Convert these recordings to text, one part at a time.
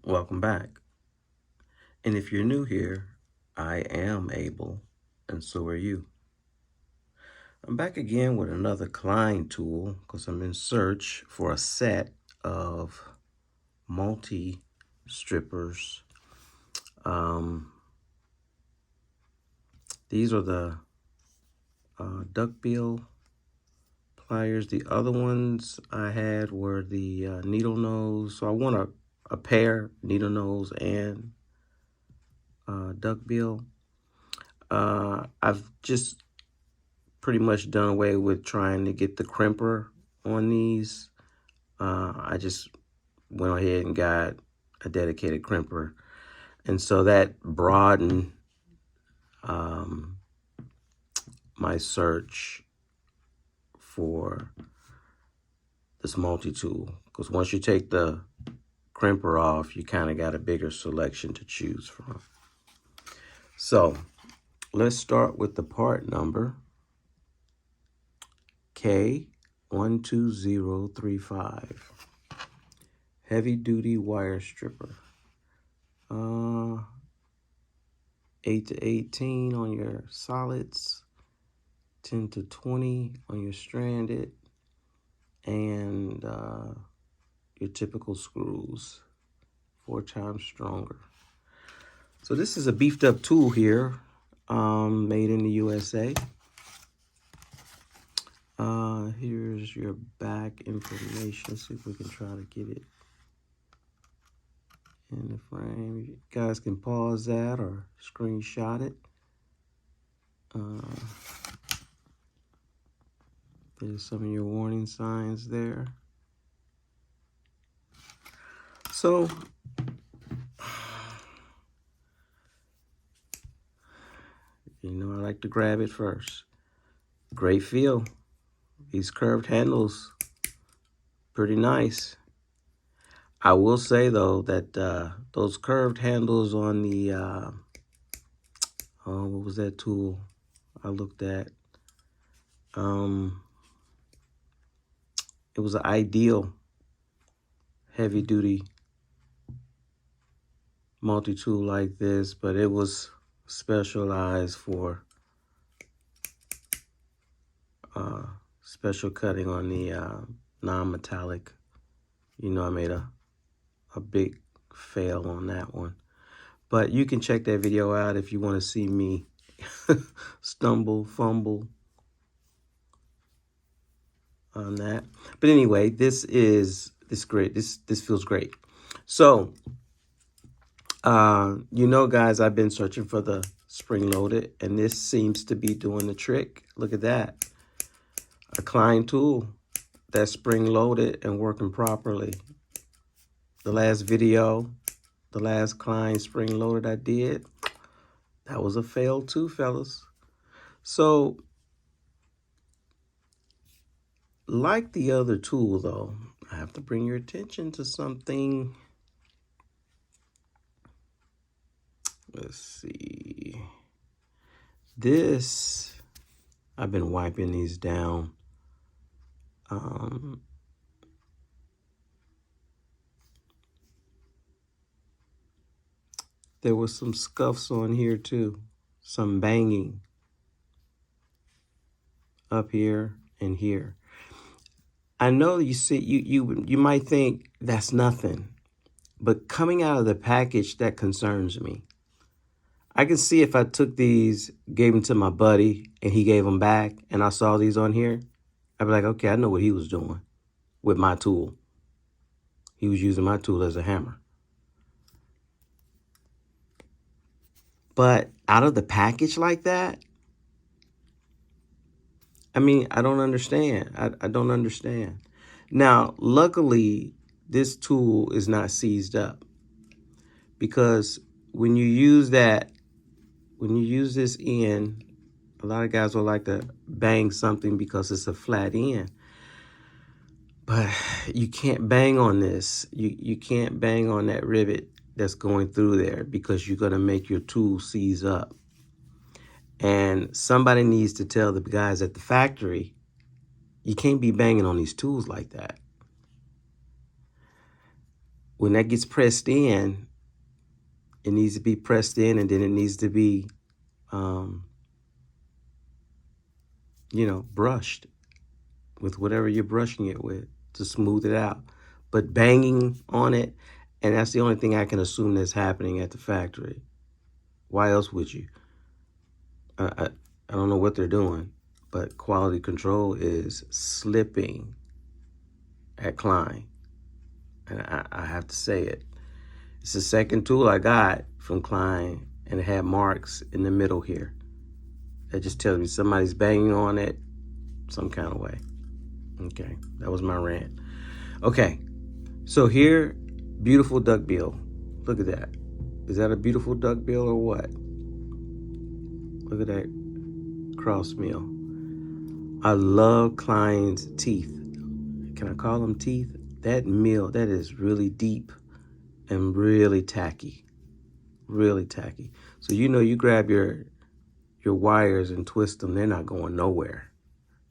Welcome back. And if you're new here, I am Abel, and so are you. I'm back again with another Klein tool because I'm in search for a set of multi-strippers. These are the duckbill pliers. The other ones I had were the needle nose. So I want a pair, needle nose and duckbill. I've just pretty much done away with trying to get the crimper on these. I just went ahead and got a dedicated crimper. And so that broadened my search for this multi-tool. Because once you take the crimper off, you kind of got a bigger selection to choose from. So let's start with the part number K12035. Heavy duty wire stripper. 8 to 18 on your solids, 10 to 20 on your stranded, and your typical screws, 4 times stronger. So this is a beefed up tool here, made in the USA. Here's your back information. See if we can try to get it in the frame. You guys can pause that or screenshot it. There's some of your warning signs there. So you know, I like to grab it first. Great feel. These curved handles, pretty nice. I will say though that those curved handles on the what was that tool I looked at? It was an Ideal heavy duty multi-tool like this, but it was specialized for special cutting on the non-metallic. You know, I made a big fail on that one. But you can check that video out if you want to see me stumble, fumble on that. But anyway, this great. This feels great. So, you know, guys, I've been searching for the spring-loaded, and this seems to be doing the trick. Look at that. A Klein tool that's spring-loaded and working properly. The last video, the last Klein spring-loaded I did, that was a fail too, fellas. So, like the other tool, though, I have to bring your attention to something. Let's see. This, I've been wiping these down. There was some scuffs on here too. Some banging up here and here. I know you see, you might think that's nothing, but coming out of the package, that concerns me. I can see if I took these, gave them to my buddy, and he gave them back, and I saw these on here, I'd be like, okay, I know what he was doing with my tool. He was using my tool as a hammer. But out of the package like that, I mean, I don't understand. I don't understand. Now, luckily, this tool is not seized up, because when you use that, when you use this end, a lot of guys will like to bang something because it's a flat end. But you can't bang on this. You can't bang on that rivet that's going through there, because you're going to make your tool seize up. And somebody needs to tell the guys at the factory, you can't be banging on these tools like that. when that gets pressed in, it needs to be pressed in, and then it needs to be, brushed with whatever you're brushing it with to smooth it out. But banging on it, and that's the only thing I can assume that's happening at the factory. Why else would you? I don't know what they're doing, but quality control is slipping at Klein. And I have to say it. It's the second tool I got from Klein, and it had marks in the middle here. That just tells me somebody's banging on it some kind of way. Okay, that was my rant. Okay, so here, beautiful duckbill. Look at that. Is that a beautiful duckbill or what? Look at that cross mill. I love Klein's teeth. Can I call them teeth? That mill, that is really deep and really tacky. Really tacky. So you grab your wires and twist them, they're not going nowhere.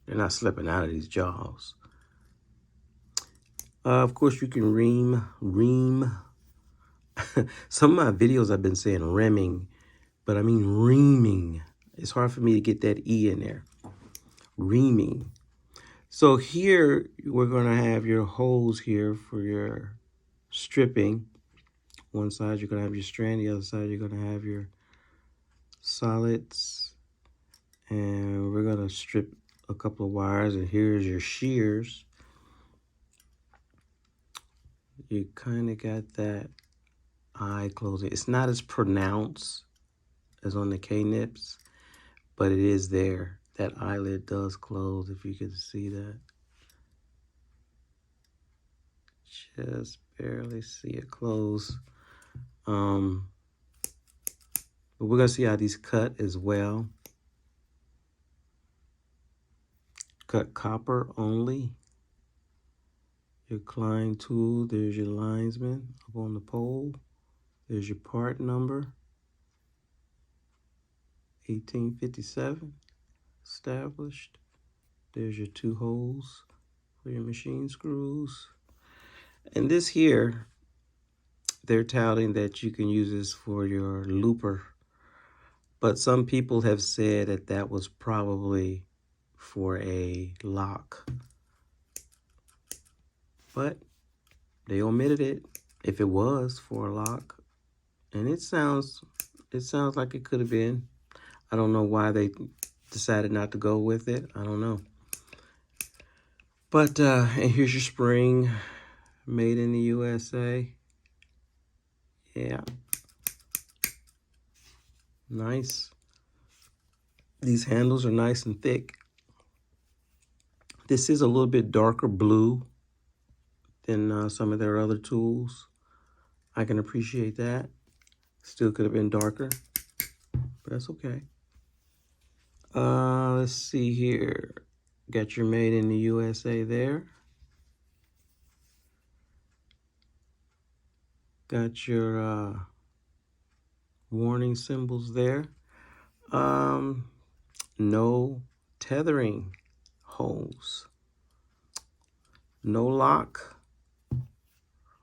They're not slipping out of these jaws. Of course, you can ream. Some of my videos I've been saying remming, but I mean reaming. It's hard for me to get that E in there. Reaming. So here, we're going to have your holes here for your stripping. One side, you're going to have your strand. The other side, you're going to have your solids. And we're going to strip a couple of wires. And here's your shears. You kind of got that eye closing. It's not as pronounced as on the K-nips, but it is there. That eyelid does close, if you can see that. Just barely see it close. But we're going to see how these cut as well. Cut copper only. Your Klein tool, there's your linesman up on the pole. There's your part number, 1857, established. There's your 2 holes for your machine screws. And this here, they're touting that you can use this for your looper. But some people have said that that was probably for a lock. But they omitted it if it was for a lock. And it sounds like it could have been. I don't know why they decided not to go with it. I don't know. But and here's your spring, made in the USA. Yeah. Nice. These handles are nice and thick. This is a little bit darker blue than some of their other tools. I can appreciate that. Still could have been darker, but that's okay. Let's see here. Got your made in the USA there. Got your warning symbols there. No tethering holes. No lock.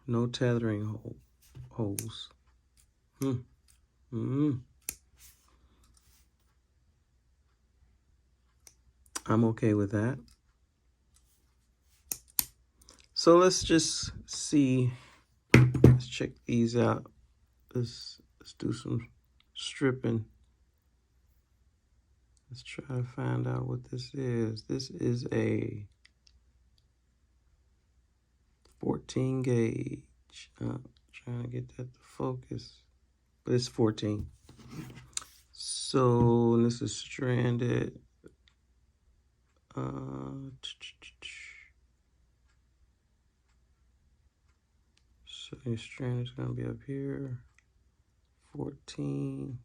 No tethering holes. I'm okay with that. So let's just see. Let's check these out. Let's do some stripping. Let's try to find out what this is. This is a 14 gauge. Trying to get that to focus, but it's 14. So this is stranded. So your strand is going to be up here. 14.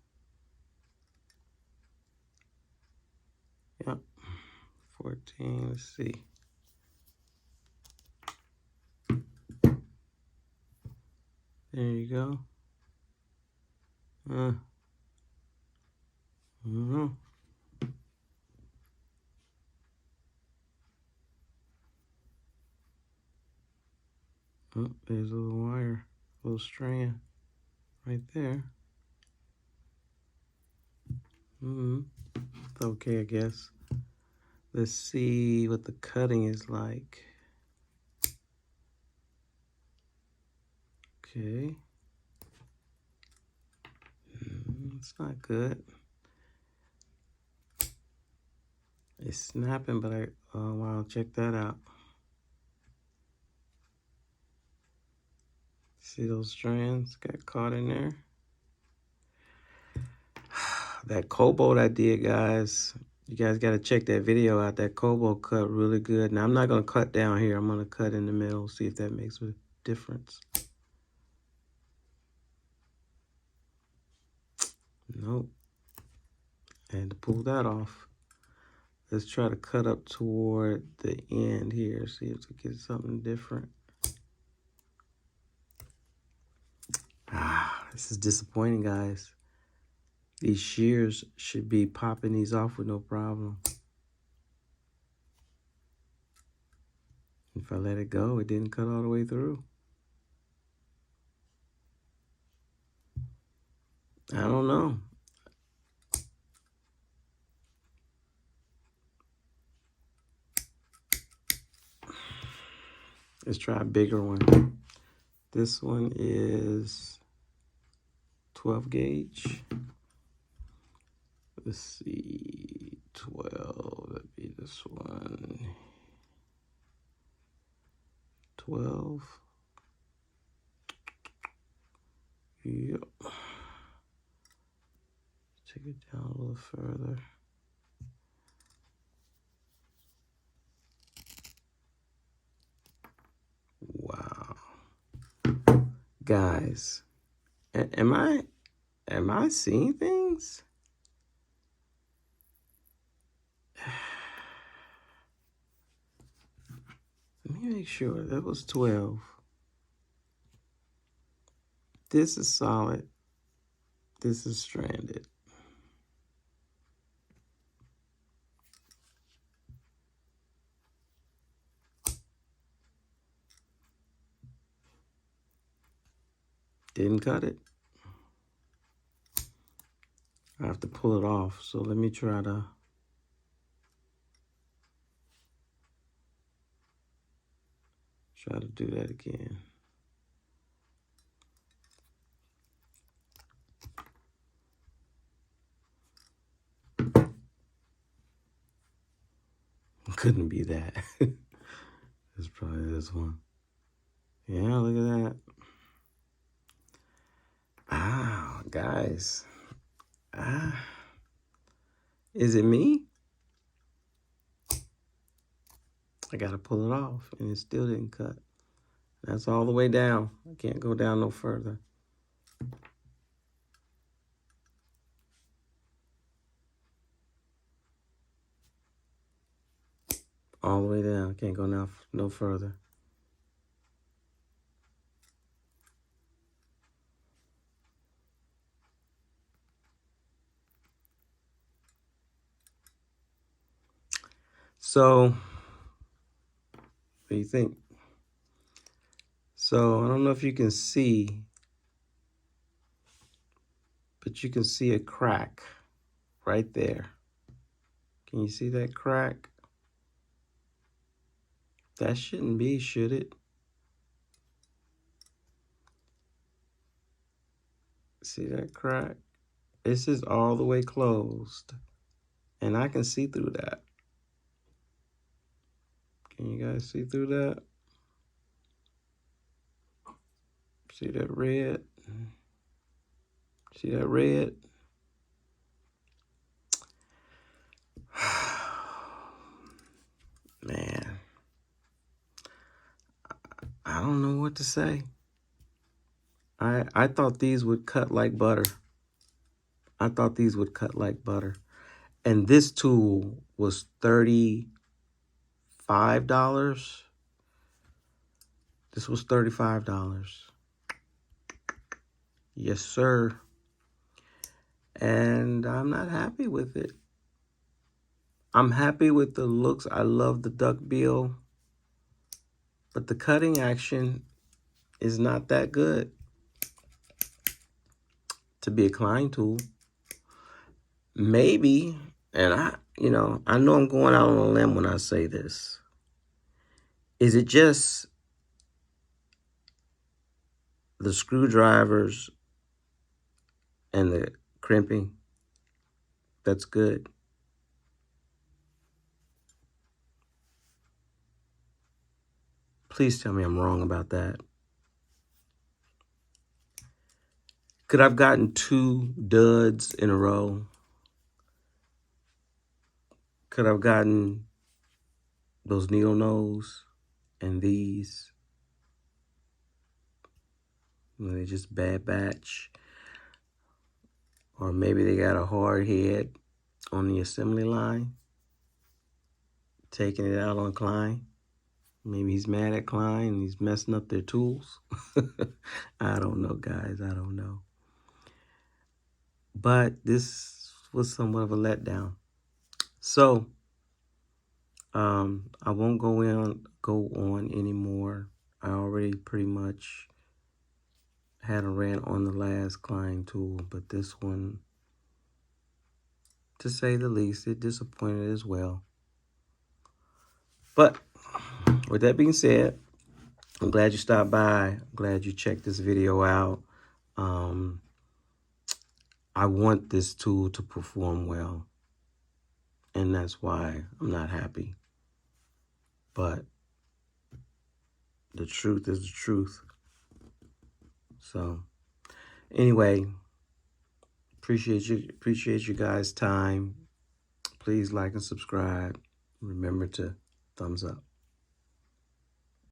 Yep. 14. Let's see. There you go. I don't know. Oh, there's a little wire. Little strand right there. It's okay, I guess. Let's see what the cutting is like. Okay. It's not good. It's snapping, but wow, check that out. See those strands got caught in there? That cobalt I did, guys. You guys got to check that video out. That cobalt cut really good. Now, I'm not going to cut down here. I'm going to cut in the middle, see if that makes a difference. Nope. I had to pull that off. Let's try to cut up toward the end here. See if we get something different. This is disappointing, guys. These shears should be popping these off with no problem. If I let it go, it didn't cut all the way through. I don't know. Let's try a bigger one. This one is 12 gauge. Let's see, 12, that'd be this one. 12. Yep. Take it down a little further. Wow. Guys, am I seeing things? Let me make sure. That was 12. This is solid. This is stranded. Didn't cut it. I have to pull it off. So let me try to do that again. Couldn't be that. It's probably this one. Yeah, look at that. Guys. Is it me? I gotta pull it off, and it still didn't cut. That's all the way down. I can't go down no further. All the way down. Can't go now no further. So, what do you think? So, I don't know if you can see, but you can see a crack right there. Can you see that crack? That shouldn't be, should it? See that crack? This is all the way closed, and I can see through that. Can you guys see through that? See that red? See that red? Man, I don't know what to say. I thought these would cut like butter. I thought these would cut like butter. And this tool was $35. This was $35. Yes, sir. And I'm not happy with it. I'm happy with the looks. I love the duck bill. But the cutting action is not that good. to be a Klein tool. Maybe, and I know I'm going out on a limb when I say this. Is it just the screwdrivers and the crimping that's good? Please tell me I'm wrong about that. Could I've gotten 2 duds in a row? Could I've gotten those needle nose and these? They just bad batch. Or maybe they got a hard head on the assembly line, taking it out on Klein. Maybe he's mad at Klein and he's messing up their tools. I don't know, guys. I don't know. But this was somewhat of a letdown. So I won't go on anymore. I already pretty much had a rant on the last Klein tool, but this one, to say the least, it disappointed as well. But with that being said, I'm glad you stopped by. I'm glad you checked this video out. I want this tool to perform well, and that's why I'm not happy. But the truth is the truth. So anyway, appreciate you guys' time. Please like and subscribe. Remember to thumbs up.